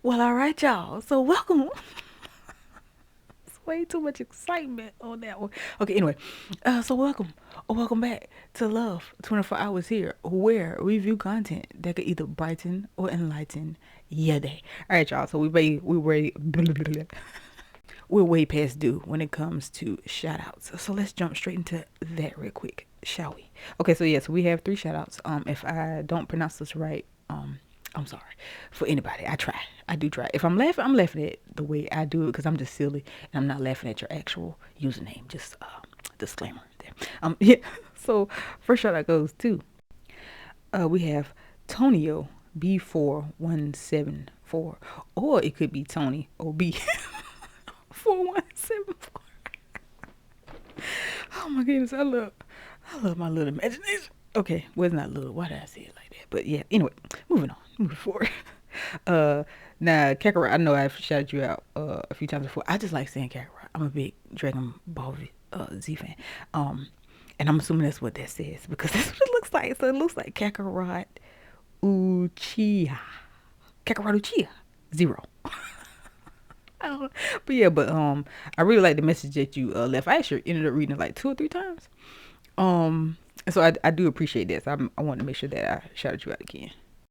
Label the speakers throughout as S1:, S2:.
S1: Well, all right, y'all. So welcome. It's way too much excitement on that one. Okay, anyway. So welcome. Welcome back to Love 24 Hours here, where we review content that could either brighten or enlighten your day. All right, y'all. So we're way past due when it comes to shout outs. So let's jump straight into that real quick, shall we? Okay, so yes, we have 3 shout outs. If I don't pronounce this right, I'm sorry for anybody. I do try. If I'm laughing at the way I do it because I'm just silly and I'm not laughing at your actual username. Just disclaimer there. Yeah. So first shout out goes to we have Tonio B4174, or it could be Tony OB 4174. Oh my goodness, I love my little imagination. Okay, well, it's not little. Why did I say it like that? But yeah, anyway, moving forward. Now Kakarot, I know I've shouted you out a few times before. I just like saying Kakarot. I'm a big Dragon Ball Z fan. And I'm assuming that's what that says because that's what it looks like. So it looks like Kakarot Uchiha. Kakarot Uchiha 0. I don't know. But yeah, I really like the message that you left. I actually ended up reading it like 2 or 3 times. So I do appreciate this. I want to make sure that I shouted you out again.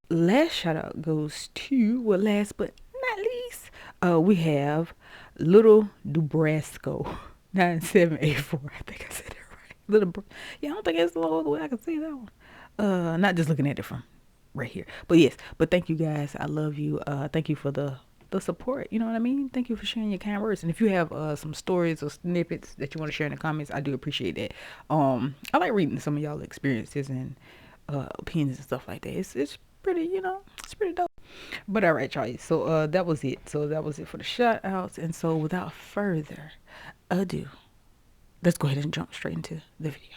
S1: Last shout out goes to, well, last but not least, we have Little Dubrasco 9784. I think I said it right. I don't think it's the only way I can say that one. Not just looking at it from right here. But yes, thank you guys. I love you. Thank you for the support. You know what I mean? Thank you for sharing your kind words. And if you have some stories or snippets that you want to share in the comments, I do appreciate that. I like reading some of y'all experiences and opinions and stuff like that. It's pretty, it's pretty dope. But all right, y'all. So that was it. So that was it for the shout outs. And so without further ado, let's go ahead and jump straight into the video.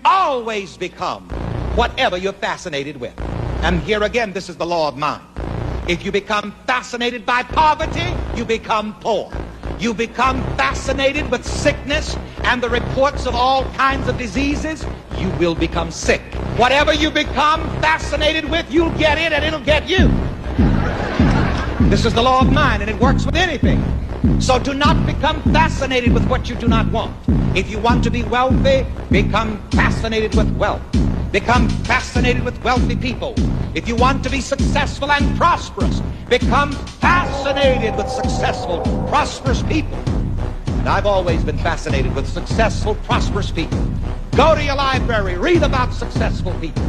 S2: Always become whatever you're fascinated with. And here again, this is the law of mind. If you become fascinated by poverty, you become poor. You become fascinated with sickness and the reports of all kinds of diseases, you will become sick. Whatever you become fascinated with, you'll get it and it'll get you. This is the law of mind, and it works with anything. So do not become fascinated with what you do not want. If you want to be wealthy, become fascinated with wealth. Become fascinated with wealthy people. If you want to be successful and prosperous, become fascinated with successful, prosperous people. And I've always been fascinated with successful, prosperous people. Go to your library, read about successful people.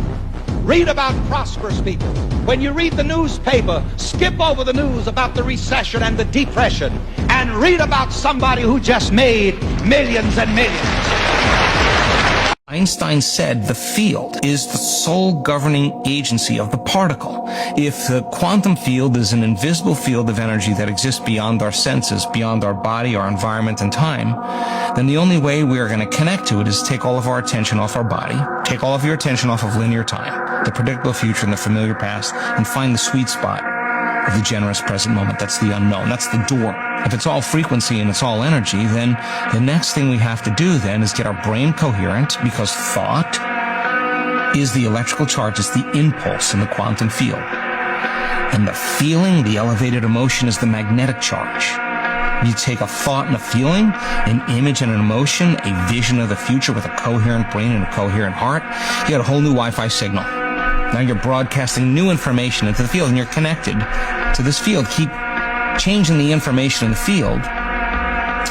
S2: Read about prosperous people. When you read the newspaper, skip over the news about the recession and the depression and read about somebody who just made millions and millions.
S3: Einstein said the field is the sole governing agency of the particle. If the quantum field is an invisible field of energy that exists beyond our senses, beyond our body, our environment, and time, then the only way we are going to connect to it is take all of our attention off our body, take all of your attention off of linear time, the predictable future and the familiar past, and find the sweet spot of the generous present moment. That's the unknown. That's the door. If it's all frequency and it's all energy, then the next thing we have to do then is get our brain coherent, because thought is the electrical charge, it's the impulse in the quantum field. And the feeling, the elevated emotion, is the magnetic charge. You take a thought and a feeling, an image and an emotion, a vision of the future with a coherent brain and a coherent heart, you get a whole new Wi-Fi signal. Now you're broadcasting new information into the field and you're connected to this field. Keep changing the information in the field.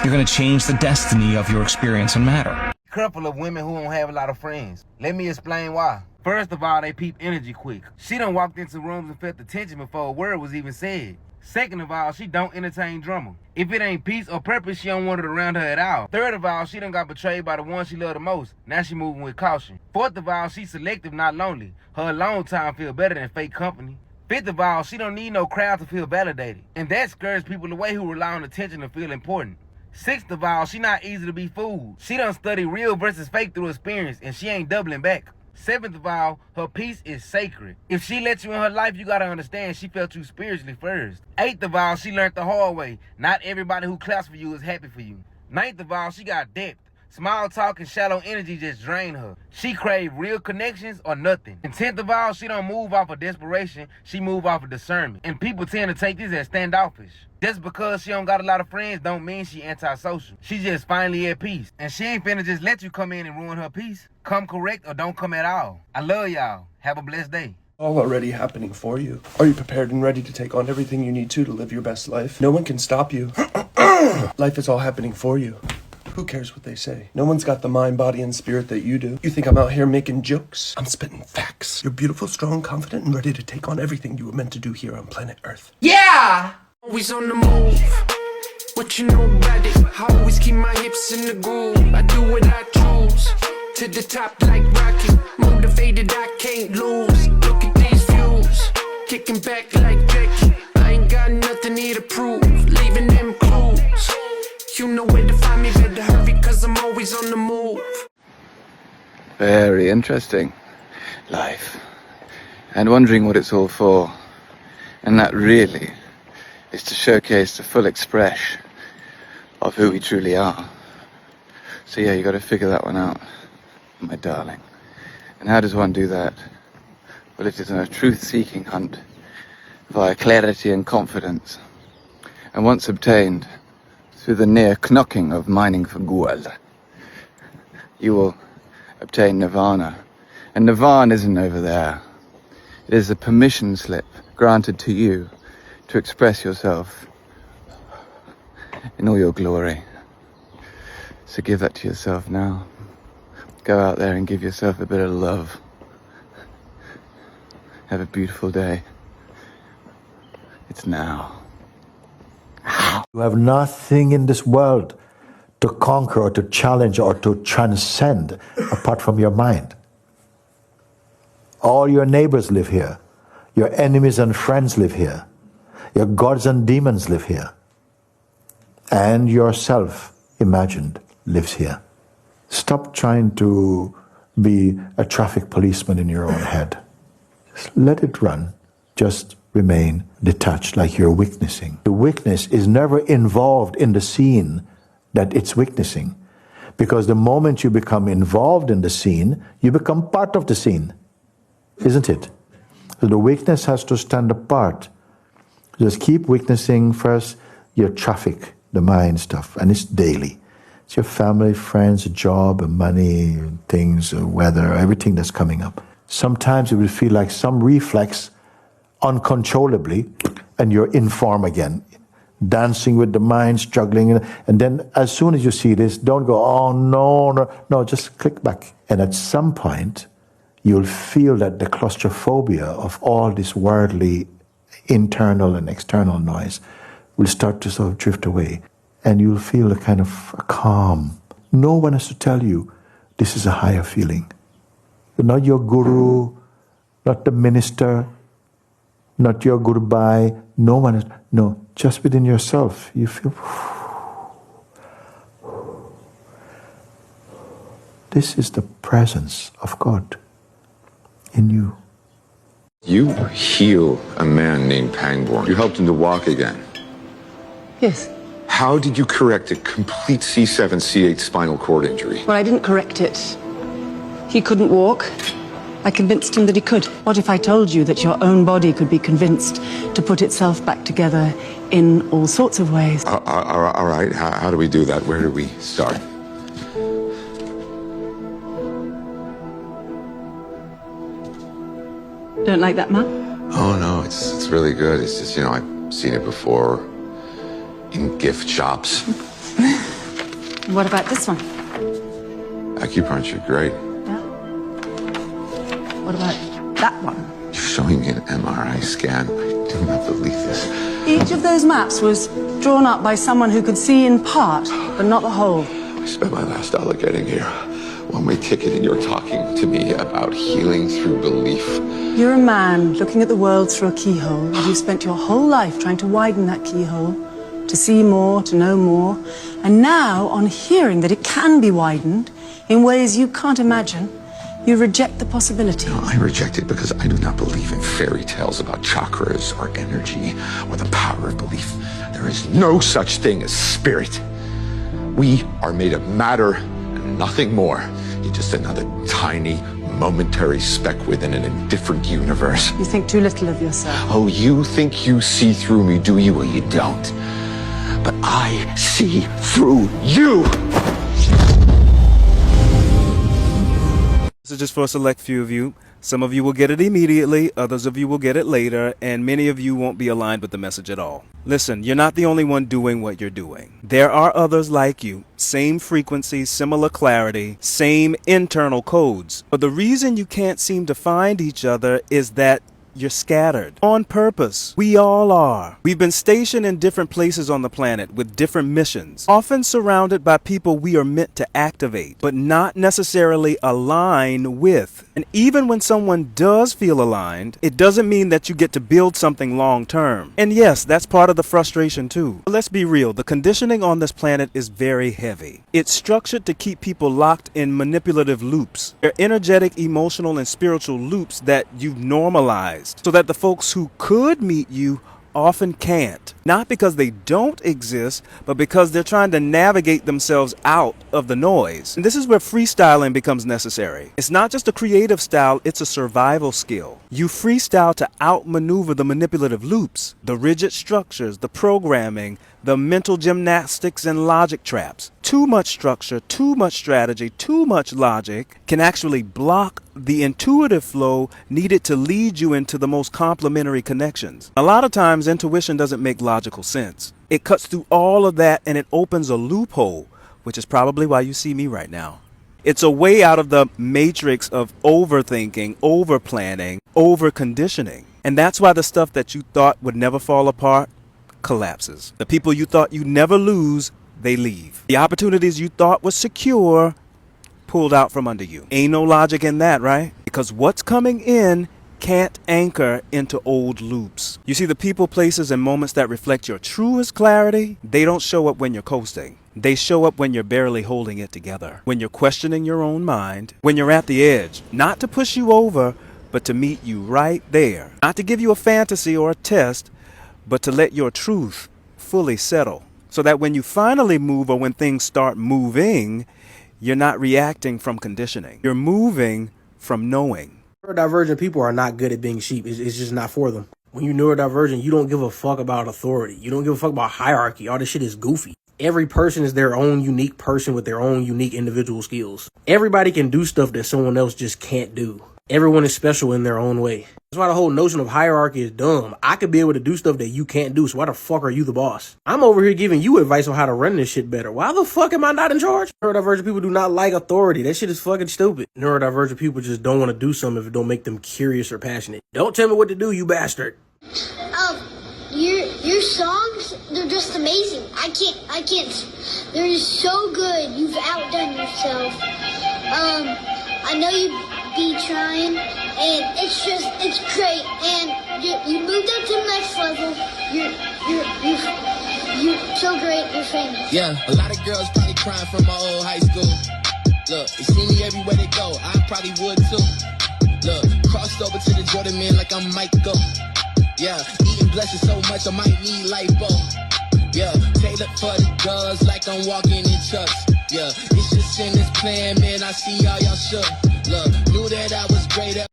S3: You're going to change the destiny of your experience and matter.
S4: Couple of women who don't have a lot of friends. Let me explain why. First of all, they peep energy quick. She done walked into rooms and felt the tension before a word was even said. Second of all, she don't entertain drama. If it ain't peace or purpose, she don't want it around her at all. Third of all, she done got betrayed by the one she loved the most. Now she moving with caution. Fourth of all, she selective, not lonely. Her alone time feel better than fake company. Fifth of all, she don't need no crowd to feel validated. And that scares people away who rely on attention to feel important. Sixth of all, she not easy to be fooled. She done study real versus fake through experience, and she ain't doubling back. Seventh of all, her peace is sacred. If she lets you in her life, you gotta understand she felt you spiritually first. Eighth of all, she learned the hard way. Not everybody who claps for you is happy for you. Ninth of all, she got depth. Small talk and shallow energy just drain her. She crave real connections or nothing. And 10th of all, she don't move off of desperation, she move off of discernment. And people tend to take this as standoffish. Just because she don't got a lot of friends don't mean she antisocial. She just finally at peace. And she ain't finna just let you come in and ruin her peace. Come correct or don't come at all. I love y'all. Have a blessed day.
S5: All already happening for you. Are you prepared and ready to take on everything you need to live your best life? No one can stop you. Life is all happening for you. Who cares what they say? No one's got the mind, body, and spirit that you do. You think I'm out here making jokes? I'm spitting facts. You're beautiful, strong, confident, and ready to take on everything you were meant to do here on planet Earth.
S6: Yeah! Always on the move. What you know about it? I always keep my hips in the groove. I do what I choose. To the top like rocket. Motivated, I can't lose. Look at these views. Kicking back like Jackie. I ain't got nothing here to prove. Leaving them clues. You know where to find me, better hurry, cause I'm always on the move.
S7: Very interesting. Life. And wondering what it's all for. And that really is to showcase the full expression of who we truly are. So yeah, you gotta figure that one out, my darling. And how does one do that? Well, it is a truth-seeking hunt via clarity and confidence. And once obtained, through the near knocking of mining for gold, you will obtain nirvana. And nirvana isn't over there. It is a permission slip granted to you to express yourself in all your glory. So give that to yourself now. Go out there and give yourself a bit of love. Have a beautiful day. It's now.
S8: You have nothing in this world to conquer or to challenge or to transcend apart from your mind. All your neighbors live here. Your enemies and friends live here. Your gods and demons live here. And yourself, imagined, lives here. Stop trying to be a traffic policeman in your own head. Just let it run. Just remain detached like you're witnessing. The witness is never involved in the scene that it's witnessing. Because the moment you become involved in the scene, you become part of the scene. Isn't it? So the witness has to stand apart. Just keep witnessing first your traffic, the mind stuff, and it's daily. It's your family, friends, job, money, things, weather, everything that's coming up. Sometimes it will feel like some reflex uncontrollably, and you're in form again, dancing with the mind, struggling, and then as soon as you see this, don't go, oh no, just click back. And at some point, you'll feel that the claustrophobia of all this worldly internal and external noise will start to sort of drift away, and you'll feel a kind of a calm. No one has to tell you this is a higher feeling. You're not your guru, not the minister, not your goodbye. No one is, no, just within yourself. You feel, this is the presence of God in you.
S9: You heal a man named Pangborn. You helped him to walk again.
S10: Yes.
S9: How did you correct a complete C7, C8 spinal cord injury?
S10: Well, I didn't correct it. He couldn't walk. I convinced him that he could. What if I told you that your own body could be convinced to put itself back together in all sorts of ways?
S9: All right. How do we do that? Where do we start?
S10: Don't like that, Ma?
S9: Oh, no, it's really good. It's just, you know, I've seen it before in gift shops.
S10: What about this one?
S9: Acupuncture, great.
S10: Yeah. What about that one?
S9: You're showing me an MRI scan. I do not believe this.
S10: Each of those maps was drawn up by someone who could see in part, but not the whole.
S9: I spent my last dollar getting here. One-way ticket, and you're talking to me about healing through belief.
S10: You're a man looking at the world through a keyhole, and you've spent your whole life trying to widen that keyhole, to see more, to know more. And now, on hearing that it can be widened in ways you can't imagine, you reject the possibility.
S9: No, I reject it because I do not believe in fairy tales about chakras or energy or the power of belief. There is no such thing as spirit. We are made of matter and nothing more. You're just another tiny, momentary speck within an indifferent universe.
S10: You think too little of yourself.
S9: Oh, you think you see through me, do you? Well, you don't. But I see through you!
S11: This is just for a select few of you. Some of you will get it immediately, others of you will get it later, and many of you won't be aligned with the message at all. Listen, you're not the only one doing what you're doing. There are others like you, same frequency, similar clarity, same internal codes. But the reason you can't seem to find each other is that you're scattered. On purpose. We all are. We've been stationed in different places on the planet with different missions, often surrounded by people we are meant to activate, but not necessarily align with. And even when someone does feel aligned, it doesn't mean that you get to build something long term. And yes, that's part of the frustration too. But let's be real, the conditioning on this planet is very heavy. It's structured to keep people locked in manipulative loops. They're energetic, emotional, and spiritual loops that you've normalized, so that the folks who could meet you often can't. Not because they don't exist, but because they're trying to navigate themselves out of the noise. And this is where freestyling becomes necessary. It's not just a creative style, it's a survival skill. You freestyle to outmaneuver the manipulative loops, the rigid structures, the programming, the mental gymnastics and logic traps. Too much structure, too much strategy, too much logic can actually block the intuitive flow needed to lead you into the most complementary connections. A lot of times, intuition doesn't make logical sense. It cuts through all of that and it opens a loophole, which is probably why you see me right now. It's a way out of the matrix of overthinking, overplanning, overconditioning. And that's why the stuff that you thought would never fall apart collapses. The people you thought you'd never lose, they leave. The opportunities you thought were secure pulled out from under you. Ain't no logic in that, right? Because what's coming in can't anchor into old loops. You see, the people, places, and moments that reflect your truest clarity, they don't show up when you're coasting. They show up when you're barely holding it together, when you're questioning your own mind, when you're at the edge, not to push you over, but to meet you right there. Not to give you a fantasy or a test, but to let your truth fully settle, so that when you finally move or when things start moving, you're not reacting from conditioning. You're moving from knowing.
S12: Neurodivergent people are not good at being sheep. It's just not for them. When you're neurodivergent, you don't give a fuck about authority. You don't give a fuck about hierarchy. All this shit is goofy. Every person is their own unique person with their own unique individual skills. Everybody can do stuff that someone else just can't do. Everyone is special in their own way. That's why the whole notion of hierarchy is dumb. I could be able to do stuff that you can't do, so why the fuck are you the boss? I'm over here giving you advice on how to run this shit better. Why the fuck am I not in charge? Neurodivergent people do not like authority. That shit is fucking stupid. Neurodivergent people just don't want to do something if it don't make them curious or passionate. Don't tell me what to do, you bastard.
S13: Your songs, they're just amazing. I can't, they're just so good. You've outdone yourself. I know you be trying, and it's great, and you moved up to the next level. You're so great, you're famous.
S14: Yeah, a lot of girls probably crying from my old high school. Look, they see me everywhere they go, I probably would too. Look, crossed over to the Jordan man like I'm Michael. Yeah, eating blessings so much I might need lipo. Yeah, tailored for the girls like I'm walking in chucks. Yeah, it's just in this plan, man, I see all y'all shook. Look, knew that I was great at.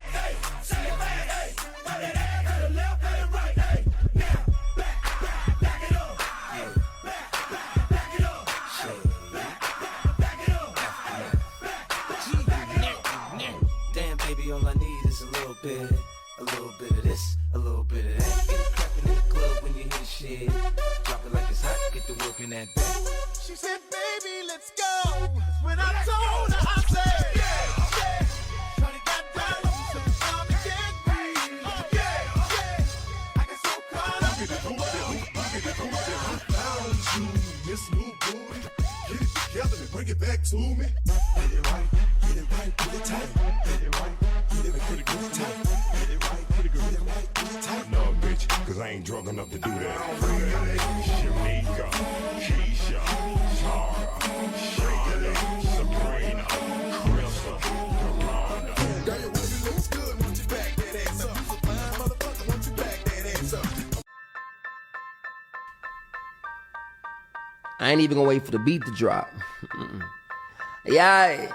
S6: Damn, baby, all I need is a little bit of this, a little
S15: in that bitch. She said, baby, let's go. When I told her, I said, yeah. Shawty got down, she said, come and get me. I get so caught up. I found you, Miss New Booty. Get it together and bring it back to me. Get it right, put it tight. Get it right, get it pretty good tight. Get it right, pretty good, get it right, put it tight. No, bitch, cause I ain't drunk enough to do that. Shamika, Keisha, Tara, Shirley, Sabrina, Crystal, Doranda. Girl, your baby looks good, won't you back that ass up? You's a fine motherfucker, won't you back that ass up?
S16: I ain't even gonna wait for the beat to drop. Yeah.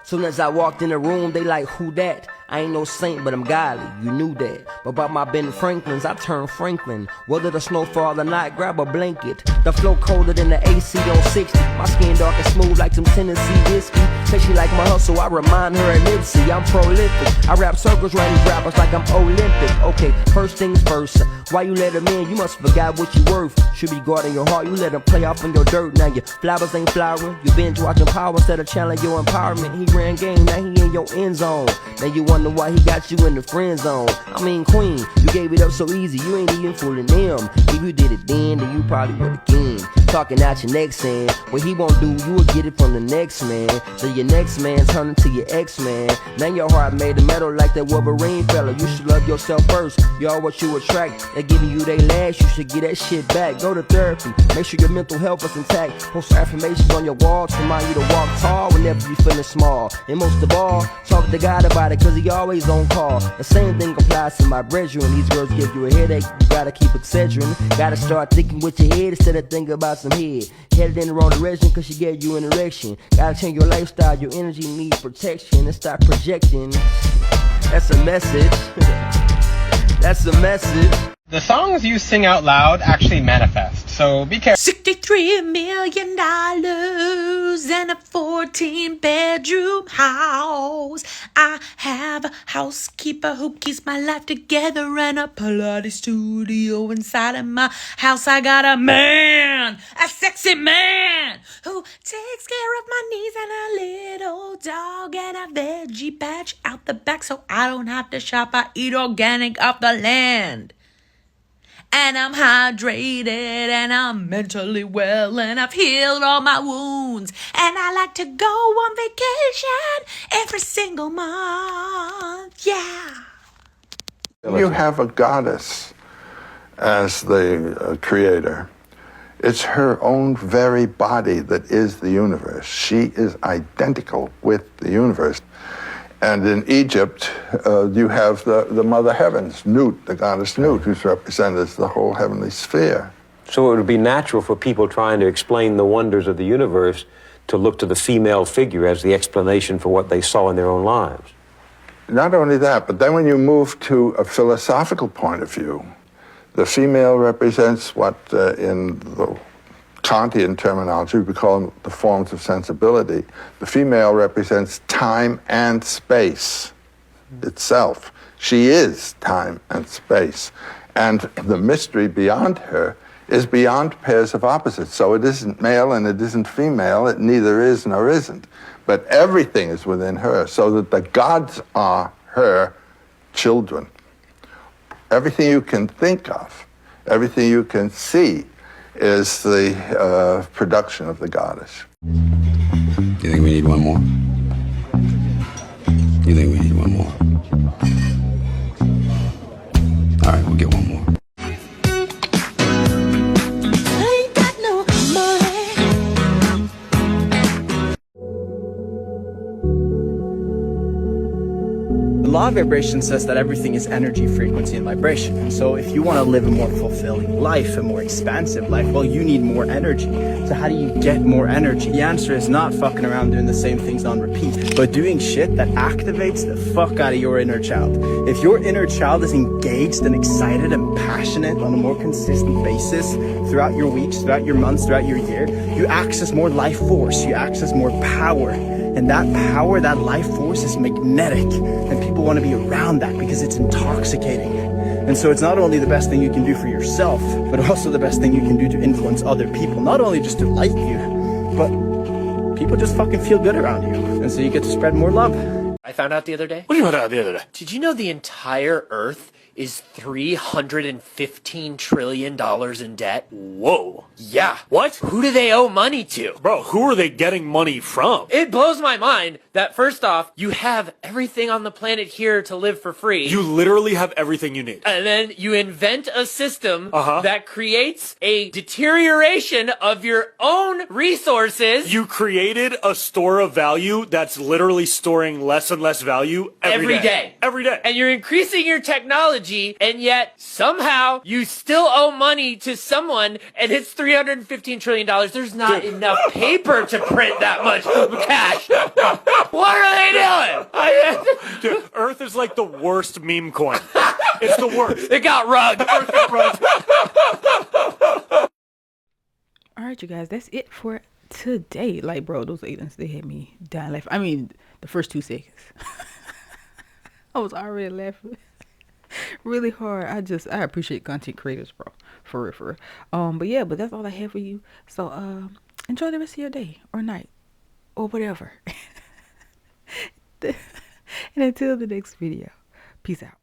S16: Soon as I walked in the room, they like, who that? I ain't no saint, but I'm godly, you knew that. But about my Ben Franklins, I turned Franklin. Whether the snow fall or not, grab a blanket. The flow colder than the AC on 60. My skin dark and smooth like some Tennessee whiskey. Say she like my hustle, I remind her of Nipsey. I'm prolific, I rap circles around these rappers like I'm Olympic. Okay, first things first, why you let him in? You must forgot what you worth. Should be guarding your heart, you let him play off in your dirt. Now your flowers ain't flowering, you binge watching Power instead of channeling your empowerment. He ran game, now he in your end zone. Now you wonder why he got you in the friend zone. I mean, queen, you gave it up so easy, you ain't even fooling them. If you did it then you probably would again. Talking out your neck saying, what he won't do, you will get it from the next man. So your next man turn into your ex-man. Now your heart made of metal like that Wolverine fella. You should love yourself first, y'all what you attract. They're giving you they last, you should get that shit back. Go to therapy, make sure your mental health is intact. Post affirmations on your wall to remind you to walk tall whenever you feeling small. And most of all, talk to God about it, cause he always on call. The same thing applies to my brethren. These girls give you a headache, you gotta keep Excedrin. Gotta start thinking with your head instead of thinking about some head. Headed in the wrong direction cause she gave you an erection. Gotta change your lifestyle, your energy needs protection. And stop projecting. That's a message. That's a message.
S17: The songs you sing out loud actually manifest, so be careful.
S18: $63 million and a 14-bedroom house. I have a housekeeper who keeps my life together and a Pilates studio inside of my house. I got a man, a sexy man, who takes care of my needs and a little dog and a veggie patch out the back so I don't have to shop. I eat organic off the land. And I'm hydrated and I'm mentally well and I've healed all my wounds. And I like to go on vacation every single month. Yeah.
S19: You have a goddess as the creator. It's her own very body that is the universe. She is identical with the universe. And in Egypt, you have the Mother Heavens, Nut, the goddess Nut, who's represented as the whole heavenly sphere.
S20: So it would be natural for people trying to explain the wonders of the universe to look to the female figure as the explanation for what they saw in their own lives.
S19: Not only that, but then when you move to a philosophical point of view, the female represents what in the Kantian terminology we call the forms of sensibility. The female represents time and space itself. She is time and space. And the mystery beyond her is beyond pairs of opposites. So it isn't male and it isn't female. It neither is nor isn't. But everything is within her, so that the gods are her children. Everything you can think of, everything you can see, is the production of the goddess.
S21: You think we need one more? You think we need one more? All right, we'll get one more.
S18: I ain't got no money.
S22: The law of vibration says that everything is energy, frequency, and vibration. And so if you want to live a more fulfilling life, a more expansive life, well, you need more energy. So how do you get more energy? The answer is not fucking around doing the same things on repeat, but doing shit that activates the fuck out of your inner child. If your inner child is engaged and excited and passionate on a more consistent basis throughout your weeks, throughout your months, throughout your year, you access more life force, you access more power. And that power, that life force is magnetic. And people want to be around that because it's intoxicating. And so it's not only the best thing you can do for yourself, but also the best thing you can do to influence other people. Not only just to like you, but people just fucking feel good around you. And so you get to spread more love.
S1: I found out the other day.
S2: What did you find out the other day?
S1: Did you know the entire Earth is $315 trillion in debt?
S2: Whoa.
S1: Yeah.
S2: What?
S1: Who do they owe money to?
S2: Bro, who are they getting money from?
S1: It blows my mind that first off, you have everything on the planet here to live for free.
S2: You literally have everything you need.
S1: And then you invent a system that creates a deterioration of your own resources.
S2: You created a store of value that's literally storing less and less value every day. Every day.
S1: And you're increasing your technology, and yet somehow you still owe money to someone, and it's $315 trillion. There's not enough paper to print that much cash. What are they doing?
S2: Dude, Earth is like the worst meme coin. It's the worst.
S1: It got rugged.
S23: All right, you guys, that's it for today. Like, bro, those aliens, they had me dying laughing. I mean, the first 2 seconds. I was already laughing really hard. I appreciate content creators, bro. For real. But that's all I have for you. So, enjoy the rest of your day or night or whatever. And until the next video, peace out.